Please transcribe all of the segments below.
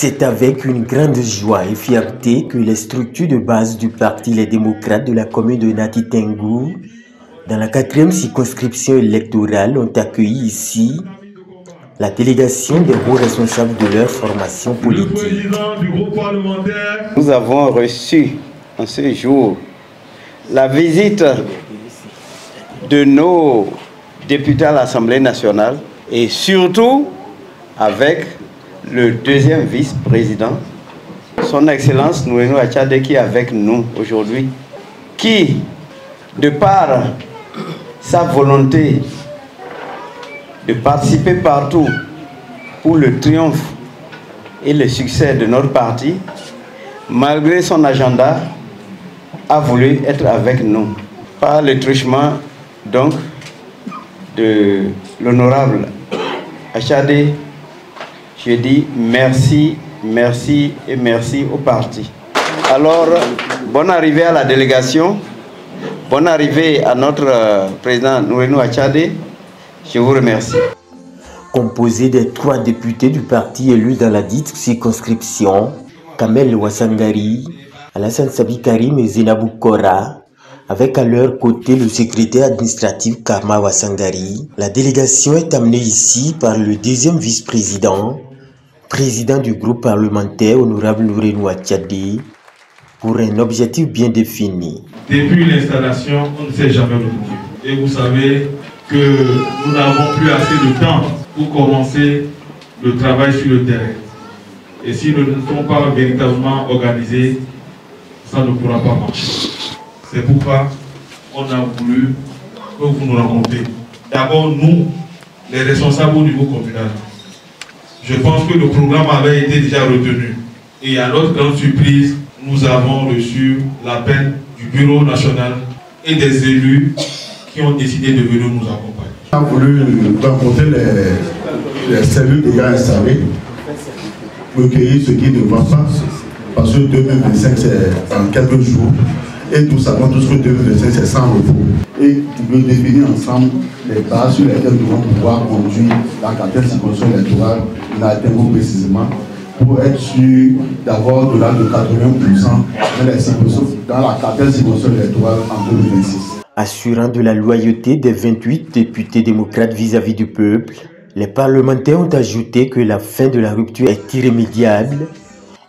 C'est avec une grande joie et fierté que les structures de base du Parti Les Démocrates de la commune de Nati Tengou, dans la 4e circonscription électorale, ont accueilli ici la délégation des hauts responsables de leur formation politique. Nous avons reçu en ce jour la visite de nos députés à l'Assemblée nationale et surtout avec le 2e vice-président, son Excellence Nourenou Achadé, qui est avec nous aujourd'hui, qui, de par sa volonté de participer partout pour le triomphe et le succès de notre parti, malgré son agenda, a voulu être avec nous. Par le truchement donc de l'honorable Achadé, je dis merci, merci et merci au parti. Alors, bonne arrivée à la délégation, bonne arrivée à notre président Nourenou Achadé. Je vous remercie. Composé des 3 députés du parti élus dans la dite circonscription, Kamel Wassangari, Alassane Sabi Karim et Zinabou Kora, avec à leur côté le secrétaire administratif Karma Wassangari, la délégation est amenée ici par le 2e vice-président, président du groupe parlementaire, honorable Nourenou Achadé, pour un objectif bien défini. Depuis l'installation, on ne s'est jamais retrouvé. Et vous savez que nous n'avons plus assez de temps pour commencer le travail sur le terrain. Et si nous ne sommes pas véritablement organisés, ça ne pourra pas marcher. C'est pourquoi on a voulu que vous nous rencontriez. D'abord, nous, les responsables au niveau communal. Je pense que le programme avait été déjà retenu. Et à notre grande surprise, nous avons reçu l'appel du Bureau national et des élus qui ont décidé de venir nous accompagner. On a voulu rencontrer les cellules déjà installées, recueillir ce qui ne va pas, parce que 2025 c'est en quelques jours, et nous savons tous que 2025 c'est sans repos. Et nous devons définir ensemble les bases sur lesquelles nous devons pouvoir conduire la 4e circonscription électorale, nous l'atteindrons précisément, pour être sûr d'avoir au-delà de 80% dans la 4e circonscription électorale en 2026. Assurant de la loyauté des 28 députés démocrates vis-à-vis du peuple, les parlementaires ont ajouté que la fin de la rupture est irrémédiable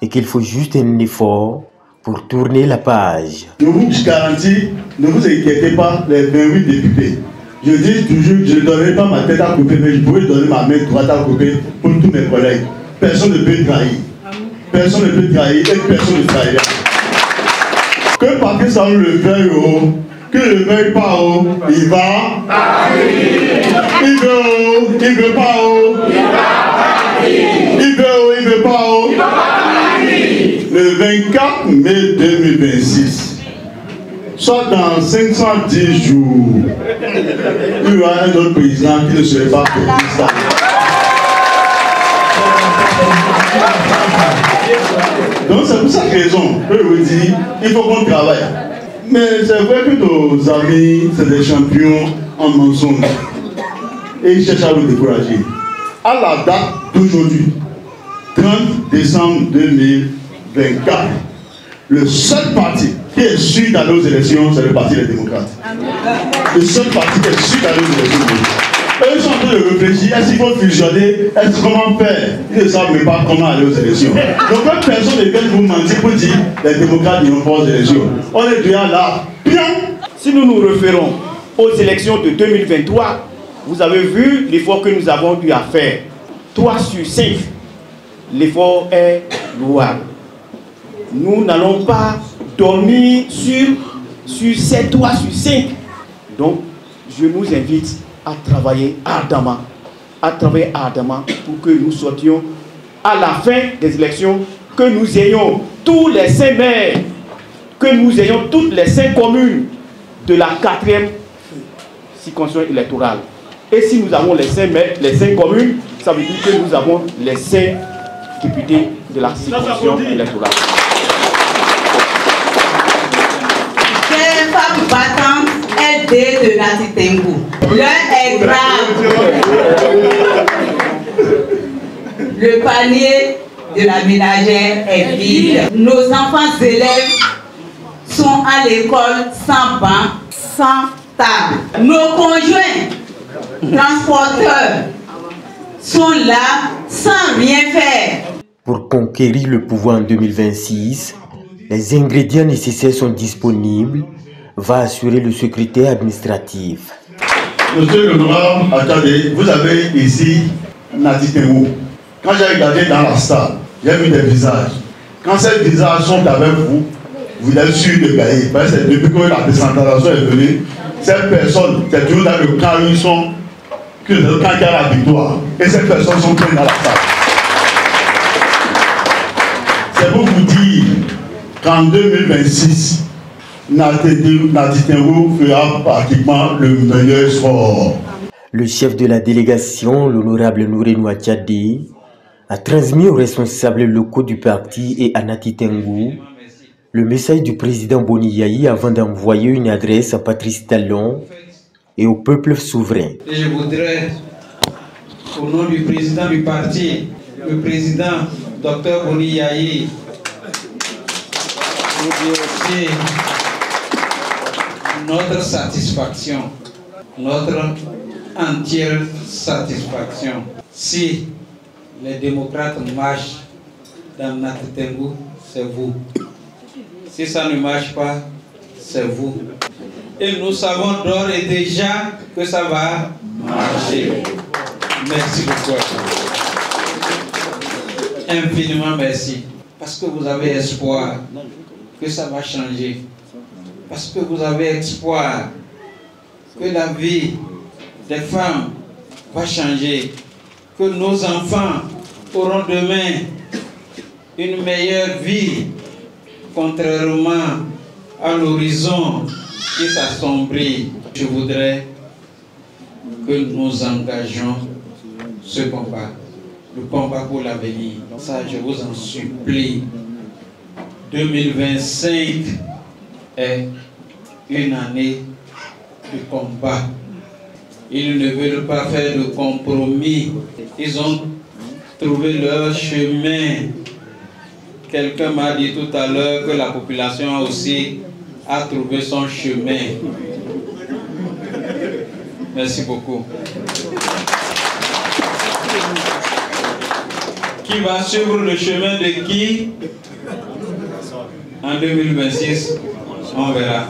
et qu'il faut juste un effort pour tourner la page. Je vous garantis, ne vous inquiétez pas, les 28 députés. Je dis toujours que je ne donnerai pas ma tête à couper, mais je pourrais donner ma main droite à couper pour tous mes collègues. Personne ne peut trahir. Personne ne peut trahir et personne ne trahira. Que Patrice Talon le veuille haut, que le veuille pas haut, il va. Il veut haut, il veut pas haut. Il veut haut, il veut pas haut. Le 24 mai 2026, soit dans 510 jours, il y aura un autre président qui ne serait pas Patrice Talon. Donc c'est pour cette raison que je vous dis, il faut qu'on travaille. Mais c'est vrai que nos amis, c'est des champions en mensonge. Et ils cherchent à vous décourager. À la date d'aujourd'hui, 30 décembre 2024, le seul parti qui est sûr d'aller aux élections, c'est le Parti des démocrates. Le seul parti qui est sûr d'aller aux élections. Eux sont en train de réfléchir, est-ce qu'il faut fusionner, comment faire? Ils ne savent même pas comment aller aux élections. Donc quand personne ne vient vous mentir pour dire les démocrates n'iront pas aux élections. On est déjà là. Bien. Si nous nous référons aux élections de 2023, vous avez vu l'effort que nous avons eu à faire. 3 sur 5, l'effort est louable. Nous n'allons pas dormir sur ces 3 sur 5. Donc, je nous invite à travailler ardemment pour que nous sortions à la fin des élections, que nous ayons tous les 5 maires, que nous ayons toutes les 5 communes de la 4e circonscription électorale. Et si nous avons les 5 maires, les 5 communes, ça veut dire que nous avons les 5 députés de la circonscription électorale. Ces femmes battantes de Nati Tengou. L'heure est grave. Le panier de la ménagère est vide. Nos enfants élèves sont à l'école sans banc, sans table. Nos conjoints transporteurs sont là sans rien faire. Pour conquérir le pouvoir en 2026, les ingrédients nécessaires sont disponibles, va assurer le secrétaire administratif. Monsieur l'honorable, attendez, vous avez ici Nati Tengo. Quand j'ai regardé dans la salle, j'ai vu des visages. Quand ces visages sont avec vous, vous êtes sûr de gagner. Parce que depuis que la décentralisation est venue, ces personnes, c'est toujours dans le camp où ils sont, que le camp qui a la victoire. Et ces personnes sont pleines dans la salle. C'est pour vous dire qu'en 2026, Nati Tengo fera pratiquement le meilleur score. Le chef de la délégation, l'honorable Nourenou Tchadé, a transmis aux responsables locaux du parti et à Nati Tengo le message du président Boni Yayi avant d'envoyer une adresse à Patrice Talon et au peuple souverain. Et je voudrais, au nom du président du parti, le président Dr Boni Yayi, vous dire aussi notre satisfaction, notre entière satisfaction. Si les démocrates marchent dans Nati Tengo, c'est vous. Si ça ne marche pas, c'est vous. Et nous savons d'ores et déjà que ça va marcher. Merci beaucoup. Infiniment merci. Parce que vous avez espoir que ça va changer. Parce que vous avez espoir que la vie des femmes va changer. Que nos enfants auront demain une meilleure vie, contrairement à l'horizon qui s'assombrit. Je voudrais que nous engagions ce combat, le combat pour l'avenir. Ça, je vous en supplie. 2025 est une année de combat. Ils ne veulent pas faire de compromis. Ils ont trouvé leur chemin. Quelqu'un m'a dit tout à l'heure que la population aussi a trouvé son chemin. Merci beaucoup. Qui va suivre le chemin de qui? En 2026, on verra.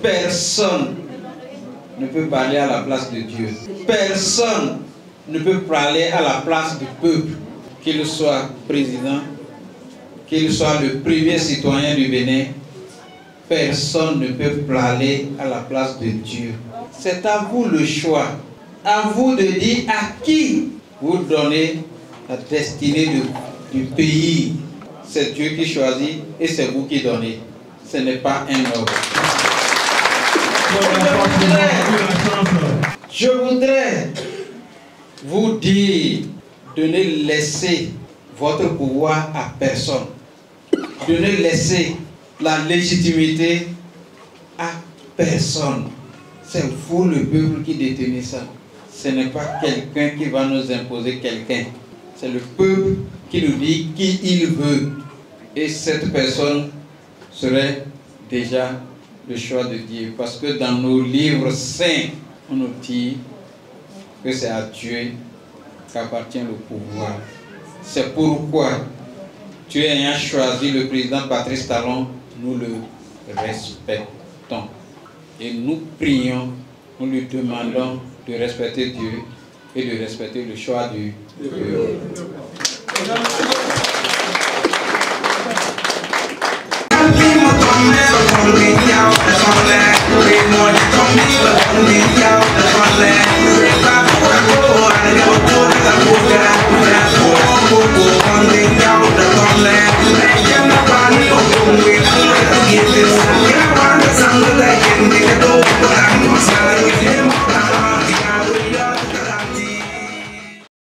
Personne ne peut parler à la place de Dieu. Personne ne peut parler à la place du peuple. Qu'il soit président, qu'il soit le premier citoyen du Bénin, personne ne peut parler à la place de Dieu. C'est à vous le choix. À vous de dire à qui vous donnez la destinée du pays. C'est Dieu qui choisit et c'est vous qui donnez. Ce n'est pas un homme. Je voudrais vous dire de ne laisser votre pouvoir à personne. De ne laisser la légitimité à personne. C'est vous le peuple qui détenez ça. Ce n'est pas quelqu'un qui va nous imposer quelqu'un. C'est le peuple qui nous dit qui il veut. Et cette personne serait déjà le choix de Dieu. Parce que dans nos livres saints, on nous dit que c'est à Dieu qu'appartient le pouvoir. C'est pourquoi Dieu ayant choisi le président Patrice Talon, nous le respectons. Et nous prions, nous lui demandons de respecter Dieu et de respecter le choix du peuple.